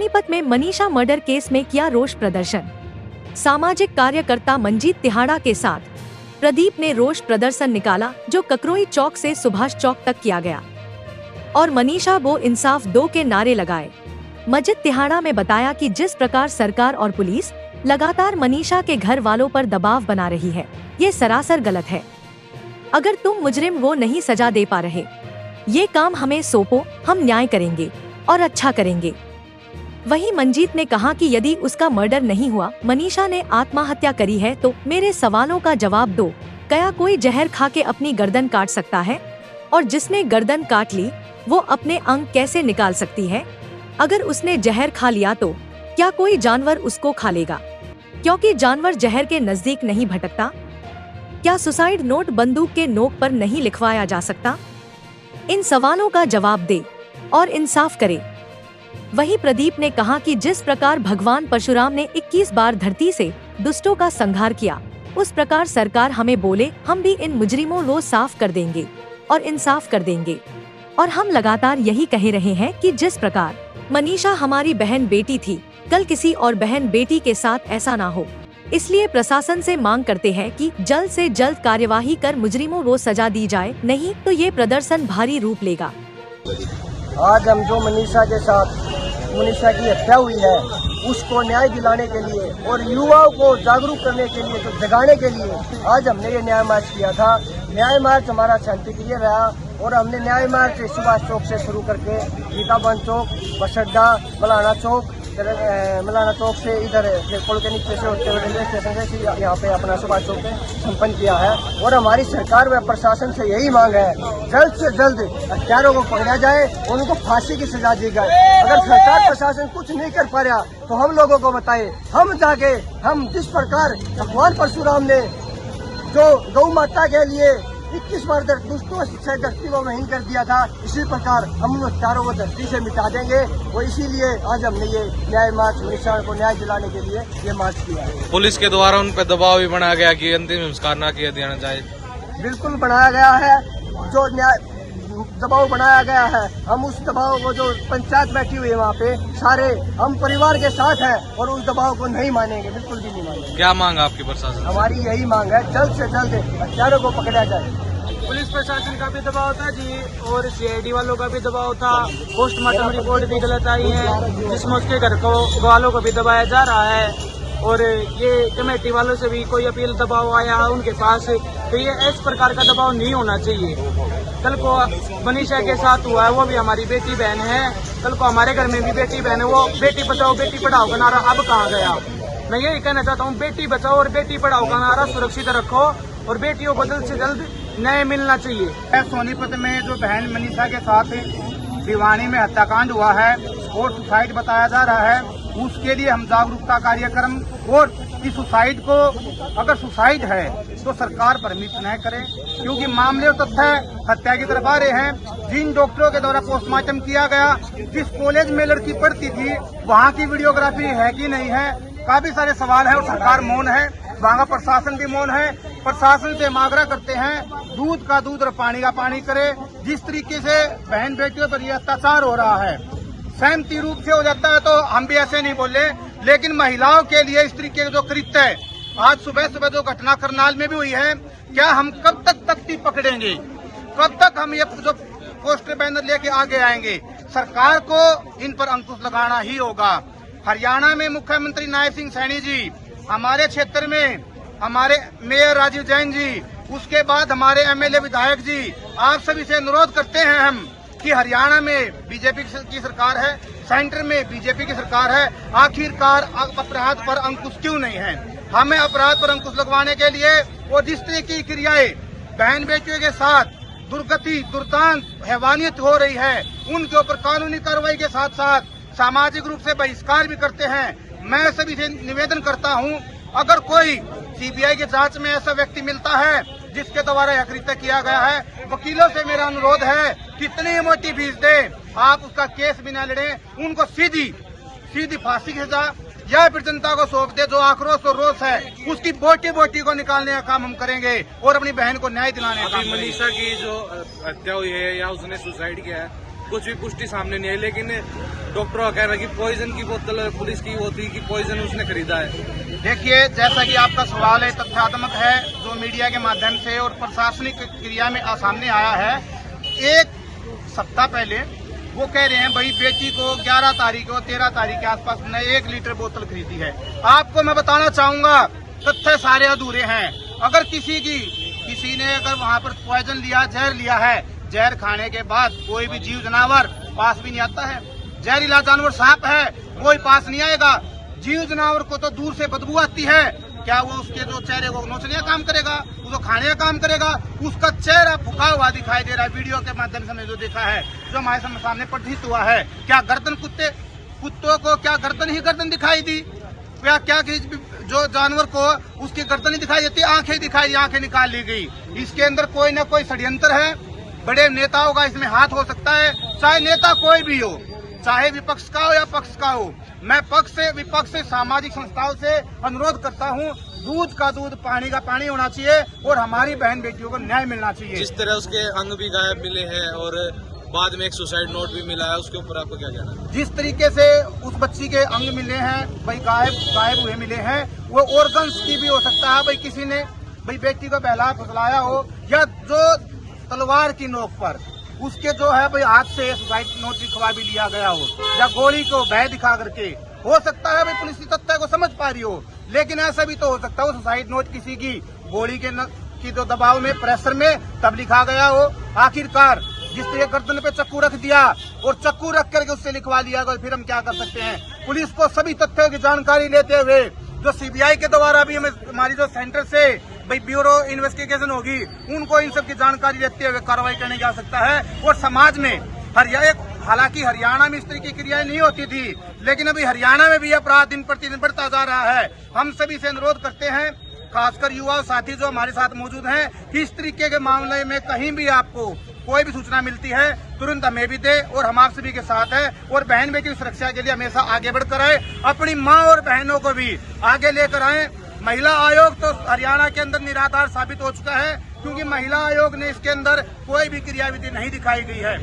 सोनीपत में Manisha murder case में किया रोष प्रदर्शन। सामाजिक कार्यकर्ता मंजीत तिहाड़ा के साथ प्रदीप ने रोष प्रदर्शन निकाला, जो ककरोई चौक से सुभाष चौक तक किया गया और मनीषा वो इंसाफ दो के नारे लगाए। मंजीत तिहाड़ा ने बताया कि जिस प्रकार सरकार और पुलिस लगातार मनीषा के घर वालों पर दबाव बना रही है, ये सरासर गलत है। अगर तुम मुजरिम वो नहीं सजा दे पा रहे, ये काम हमें सौंपो, हम न्याय करेंगे और अच्छा करेंगे। वहीं मंजीत ने कहा कि यदि उसका मर्डर नहीं हुआ, मनीषा ने आत्महत्या करी है, तो मेरे सवालों का जवाब दो। क्या कोई जहर खा के अपनी गर्दन काट सकता है? और जिसने गर्दन काट ली वो अपने अंग कैसे निकाल सकती है? अगर उसने जहर खा लिया तो क्या कोई जानवर उसको खा लेगा? क्योंकि जानवर जहर के नजदीक नहीं भटकता। क्या सुसाइड नोट बंदूक के नोक पर नहीं लिखवाया जा सकता? इन सवालों का जवाब दे और इंसाफ करे। वहीं प्रदीप ने कहा कि जिस प्रकार भगवान परशुराम ने 21 बार धरती से दुष्टों का संहार किया, उस प्रकार सरकार हमें बोले, हम भी इन मुजरिमों को साफ कर देंगे और इंसाफ कर देंगे। और हम लगातार यही कह रहे हैं कि जिस प्रकार मनीषा हमारी बहन बेटी थी, कल किसी और बहन बेटी के साथ ऐसा ना हो। इसलिए प्रशासन से मांग करते हैं कि जल्द से जल्द कार्यवाही कर मुजरिमों को सजा दी जाए, नहीं तो ये प्रदर्शन भारी रूप लेगा। आज हम जो मनीषा की हत्या हुई है, उसको न्याय दिलाने के लिए और युवाओं को जागरूक करने के लिए, तो जगाने के लिए आज हमने ये न्याय मार्च किया था। न्याय मार्च हमारा शांतिप्रिय रहा और हमने न्याय मार्च सुभाष चौक से शुरू करके गीताबंद चौक, बस अड्डा, मलाना चौक से इधर पुल के नीचे से होते हुए रेलवे स्टेशन से यहाँ पे अपना सुभाष चौक पे संपन्न किया है। और हमारी सरकार व प्रशासन से यही मांग है, जल्द से जल्द हत्यारों को पकड़ा जाए और उनको फांसी की सजा दी जाए। अगर सरकार प्रशासन कुछ नहीं कर पा रहा तो हम लोगों को बताए, हम जाके हम जिस प्रकार भगवान परशुराम ने जो गौ माता के लिए 21 बार दुष्टों से धरती को वहीन कर दिया था, इसी प्रकार हम उन हत्यारों को धरती से मिटा देंगे। और इसीलिए आज हमने ये न्याय मार्च मनीषा को न्याय दिलाने के लिए ये मार्च किया है। पुलिस के द्वारा उन पर दबाव भी बनाया गया कि अंतिम संस्कार न किया जाना चाहिए। बिल्कुल बनाया गया है, जो न्याय दबाव बनाया गया है, हम उस दबाव को, जो पंचायत बैठी हुई है वहाँ पे, सारे हम परिवार के साथ हैं और उस दबाव को नहीं मानेंगे, बिल्कुल भी नहीं मानेंगे। क्या मांग आपकी प्रशासन? हमारी यही मांग है, जल्द से जल्द हत्यारों को पकड़ा जाए। पुलिस प्रशासन का भी दबाव था जी और सीआईडी वालों का भी दबाव था। पोस्टमार्टम रिपोर्ट भी गलत आई है, जिसमें उसके घर को वालों को भी दबाया जा रहा है। और ये कमेटी वालों से भी कोई अपील दबाव आया उनके पास, तो ये इस प्रकार का दबाव नहीं होना चाहिए। कल को मनीषा के साथ हुआ है, वो भी हमारी बेटी बहन है। कल को हमारे घर में भी बेटी बहन है, वो बेटी बचाओ बेटी पढ़ाओ का नारा अब कहाँ गया? मैं यही कहना चाहता हूँ, बेटी बचाओ और बेटी पढ़ाओ का नारा सुरक्षित रखो और बेटियों को जल्द से जल्द न्याय मिलना चाहिए। सोनीपत में जो बहन मनीषा के साथ भिवानी में हत्याकांड हुआ है और सुसाइड बताया जा रहा है, उसके लिए हम जागरूकता कार्यक्रम और इस सुसाइड को, अगर सुसाइड है तो सरकार परमिट न करे, क्योंकि मामले और तथ्य हत्या की तरफ आ रहे हैं। जिन डॉक्टरों के द्वारा पोस्टमार्टम किया गया, जिस कॉलेज में लड़की पढ़ती थी, वहाँ की वीडियोग्राफी है कि नहीं है, काफी सारे सवाल है और सरकार मौन है, वहाँ का प्रशासन भी मौन है। प्रशासन से आग्रह करते हैं, दूध का दूध और पानी का पानी करे। जिस तरीके से बहन बेटियों पर यह अत्याचार हो रहा है, सहमति रूप से हो जाता है तो हम भी ऐसे नहीं बोले, लेकिन महिलाओं के लिए इस तरीके के जो कृत्य है, आज सुबह सुबह जो घटना करनाल में भी हुई है, क्या हम कब तक तख्ती पकड़ेंगे? कब तक हम ये जो पोस्टर बैनर लेके आगे आएंगे? सरकार को इन पर अंकुश लगाना ही होगा। हरियाणा में मुख्यमंत्री नायब सिंह सैनी जी, हमारे क्षेत्र में हमारे मेयर राजीव जैन जी, उसके बाद हमारे एमएलए विधायक जी, आप सभी से अनुरोध करते हैं हम कि हरियाणा में बीजेपी की सरकार है, सेंटर में बीजेपी की सरकार है, आखिरकार अपराध पर अंकुश क्यों नहीं है? हमें अपराध पर अंकुश लगवाने के लिए वो जिस तरह की क्रियाएं बहन बेटियों के साथ दुर्गति, दुर्दांत, हैवानियत हो रही है, उनके ऊपर कानूनी कार्रवाई के साथ साथ सामाजिक रूप से बहिष्कार भी करते हैं। मैं सभी से निवेदन करता हूं, अगर कोई सीबीआई की जांच में ऐसा व्यक्ति मिलता है जिसके द्वारा यह कृत्य किया गया है, वकीलों से मेरा अनुरोध है, कितनी मोटी फीस दे, आप उसका केस भी न लड़े, उनको सीधी फांसी की सजा या फिर जनता को सौंप दे। जो आक्रोश और रोष है, उसकी बोटी बोटी को निकालने का काम हम करेंगे और अपनी बहन को न्याय दिलाने का। मनीषा की जो हत्या हुई है या उसने सुसाइड किया है, कुछ भी पुष्टि सामने नहीं आई। लेकिन डॉक्टर का कहना है कि पॉइजन की बोतल पुलिस की वो थी कि पॉइजन उसने खरीदा है। देखिए, जैसा कि आपका सवाल है तथ्यात्मक है, जो मीडिया के माध्यम से और प्रशासनिक क्रिया में सामने आया है। एक सप्ताह पहले वो कह रहे हैं भाई बेटी को 11 तारीख और 13 तारीख के आसपास ने 1 लीटर बोतल खरीदी है। आपको मैं बताना चाहूंगा तथ्य सारे अधूरे हैं। अगर किसी ने अगर वहाँ पर पॉइजन लिया, जहर लिया है, जहर खाने के बाद कोई भी जीव जानवर पास भी नहीं आता है। जहरीला जानवर सांप है, कोई पास नहीं आएगा। जीव जानवर को तो दूर से बदबू आती है, क्या वो उसके जो चेहरे को नोचने का काम करेगा? वो तो खाने का काम करेगा। उसका चेहरा फुका हुआ दिखाई दे रहा है। वीडियो के माध्यम से हमने जो देखा है, जो हमारे सामने प्रदर्शित हुआ है, क्या गर्दन कुत्तों को क्या गर्दन ही गर्दन दिखाई दी? क्या जो जानवर को उसकी गर्दन ही दिखाई देती, आंखें दिखाई दी, आंखें निकाल ली गई। इसके अंदर कोई न कोई षड्यंत्र है। बड़े नेताओं का इसमें हाथ हो सकता है, चाहे नेता कोई भी हो, चाहे विपक्ष का हो या पक्ष का हो। मैं पक्ष से विपक्ष से सामाजिक संस्थाओं से अनुरोध करता हूं, दूध का दूध, पानी का पानी होना चाहिए और हमारी बहन बेटियों को न्याय मिलना चाहिए। जिस तरह उसके अंग भी गायब मिले हैं और बाद में एक सुसाइड नोट भी मिला है, उसके ऊपर आपको क्या कहना है? जिस तरीके से उस बच्ची के अंग मिले हैं भाई, गायब हुए मिले हैं, वो ऑर्गन्स की भी हो सकता है। भाई किसी ने भाई बेटी को बहला फुसलाया हो, या जो तलवार की नोक पर उसके जो है भाई हाथ से सुसाइड नोट लिखवा भी लिया गया हो, या गोली को भय दिखा करके हो सकता है भाई पुलिस की तथ्य को समझ पा रही हो। लेकिन ऐसा भी तो हो सकता है वो सुसाइड नोट किसी की गोली की जो दबाव में, प्रेशर में तब लिखा गया हो। आखिरकार जिस तरह गर्दन पे चक्कू रख दिया और चक्कू रख करके उससे लिखवा लिया गया, फिर हम क्या कर सकते हैं? पुलिस को सभी तथ्यों की जानकारी लेते हुए, जो सीबीआई के द्वारा भी हमारी जो सेंटर से भाई ब्यूरो इन्वेस्टिगेशन होगी, उनको इन सब की जानकारी लेते हुए कार्रवाई करने की आवश्यकता है। और समाज में हालांकि हरियाणा में इस तरह की क्रियाएं नहीं होती थी, लेकिन अभी हरियाणा में भी अपराध दिन प्रतिदिन बढ़ता जा रहा है। हम सभी से अनुरोध करते हैं, खासकर युवा साथी जो हमारे साथ मौजूद हैं, कि इस तरीके के मामले में कहीं भी आपको कोई भी सूचना मिलती है, तुरंत हमें भी दे और हम आप सभी के साथ है। और बहन बेटी की सुरक्षा के लिए हमेशा आगे बढ़कर आए, अपनी माँ और बहनों को भी आगे लेकर आए। महिला आयोग तो हरियाणा के अंदर निराधार साबित हो चुका है, क्योंकि महिला आयोग ने इसके अंदर कोई भी क्रियाविधि नहीं दिखाई गई है।